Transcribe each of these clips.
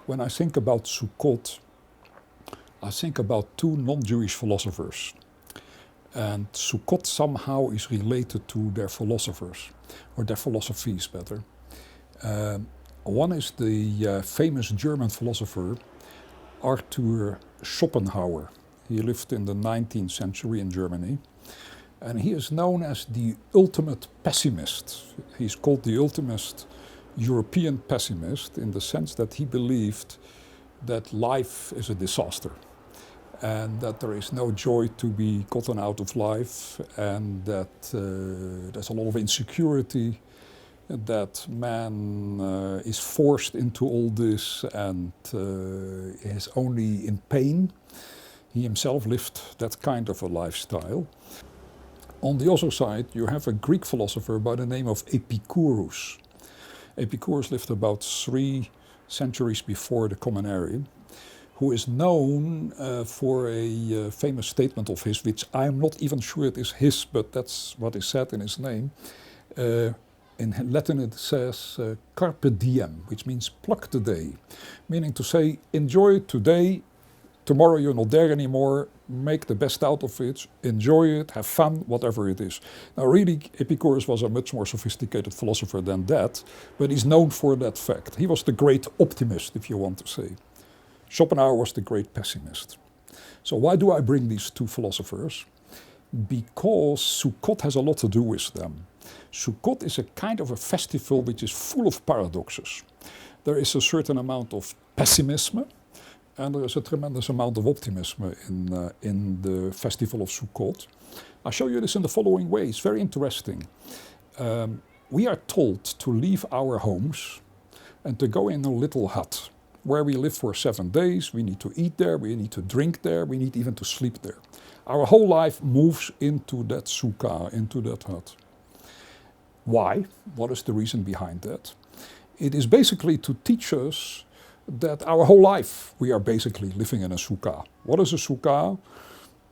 When I think about Sukkot, I think about two non-Jewish philosophers. And Sukkot somehow is related to their philosophers, or their philosophies better. One is the famous German philosopher Arthur Schopenhauer. He lived in the 19th century in Germany. And he is known as the ultimate pessimist. He's called the ultimate European pessimist in the sense that he believed that life is a disaster and that there is no joy to be gotten out of life, and that there's a lot of insecurity, that man is forced into all this and is only in pain. He himself lived that kind of a lifestyle. On the other side, you have a Greek philosopher by the name of Epicurus. Epicurus lived about 3 centuries before the Common Era, who is known for a famous statement of his, which I'm not even sure it is his, but that's what is said in his name. In Latin it says Carpe Diem, which means pluck the day, meaning to say enjoy today, tomorrow you're not there anymore, make the best out of it, enjoy it, have fun, whatever it is. Now really Epicurus was a much more sophisticated philosopher than that, but he's known for that fact. He was the great optimist, if you want to say. Schopenhauer was the great pessimist. So why do I bring these two philosophers? Because Sukkot has a lot to do with them. Sukkot is a kind of a festival which is full of paradoxes. There is a certain amount of pessimism, and there is a tremendous amount of optimism in the festival of Sukkot. I'll show you this in the following way. It's very interesting. We are told to leave our homes and to go in a little hut where we live for 7 days. We need to eat there, we need to drink there, we need even to sleep there. Our whole life moves into that sukkah, into that hut. Why? What is the reason behind that? It is basically to teach us that our whole life we are basically living in a sukkah. What is a sukkah?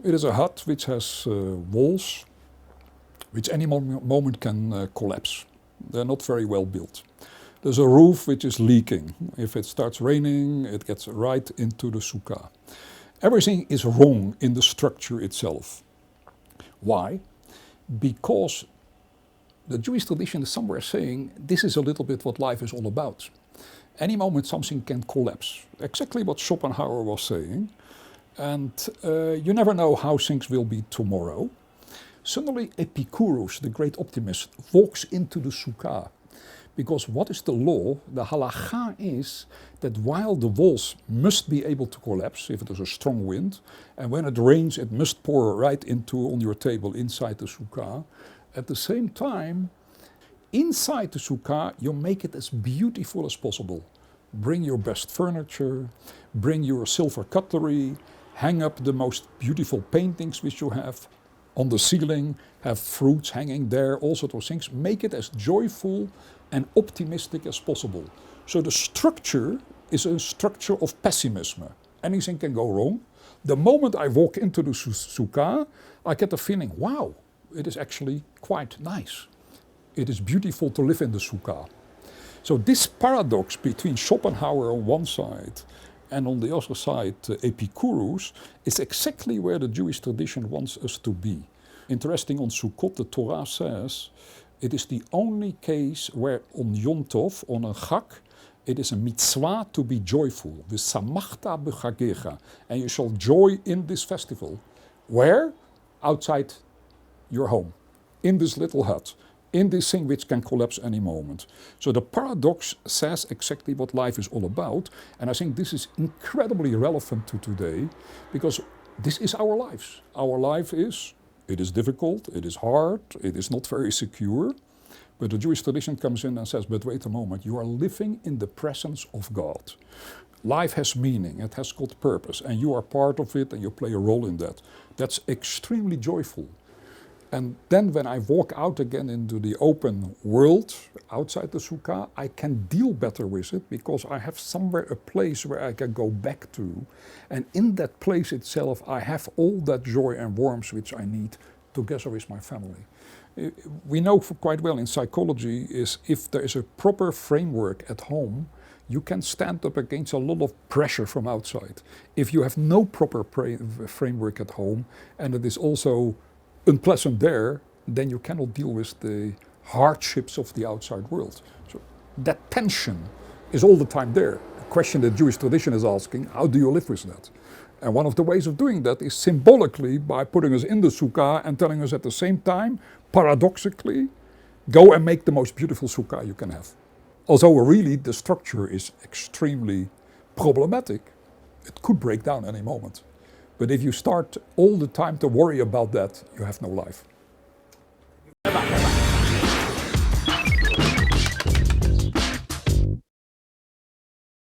It is a hut which has walls which any moment can collapse. They're not very well built. There's a roof which is leaking. If it starts raining, it gets right into the sukkah. Everything is wrong in the structure itself. Why? Because the Jewish tradition is somewhere saying this is a little bit what life is all about. Any moment something can collapse. Exactly what Schopenhauer was saying. And you never know how things will be tomorrow. Suddenly Epicurus, the great optimist, walks into the sukkah. Because what is the law? The halakha is that while the walls must be able to collapse if it is a strong wind, and when it rains it must pour right on your table inside the sukkah, at the same time, inside the sukkah you make it as beautiful as possible. Bring your best furniture, bring your silver cutlery, hang up the most beautiful paintings which you have on the ceiling, have fruits hanging there, all sorts of things. Make it as joyful and optimistic as possible. So the structure is a structure of pessimism. Anything can go wrong. The moment I walk into the sukkah, I get the feeling, wow, it is actually quite nice. It is beautiful to live in the sukkah. So this paradox between Schopenhauer on one side and on the other side Epicurus is exactly where the Jewish tradition wants us to be. Interesting, on Sukkot the Torah says it is the only case where on Yom Tov, on a Chag, it is a mitzvah to be joyful. V'samachta b'chagecha. And you shall joy in this festival. Where? Outside your home. In this little hut. In this thing which can collapse any moment. So the paradox says exactly what life is all about. And I think this is incredibly relevant to today. Because this is our lives. Our life is... It is difficult, it is hard, it is not very secure. But the Jewish tradition comes in and says, but wait a moment, you are living in the presence of God. Life has meaning, it has got purpose, and you are part of it and you play a role in that. That's extremely joyful. And then when I walk out again into the open world, outside the sukkah, I can deal better with it because I have somewhere a place where I can go back to. And in that place itself, I have all that joy and warmth which I need together with my family. We know quite well in psychology is if there is a proper framework at home, you can stand up against a lot of pressure from outside. If you have no proper framework at home, and it is also unpleasant there, then you cannot deal with the hardships of the outside world. So that tension is all the time there. The question that Jewish tradition is asking, how do you live with that? And one of the ways of doing that is symbolically by putting us in the sukkah and telling us at the same time, paradoxically, go and make the most beautiful sukkah you can have. Although really the structure is extremely problematic, it could break down any moment. But if you start all the time to worry about that, you have no life.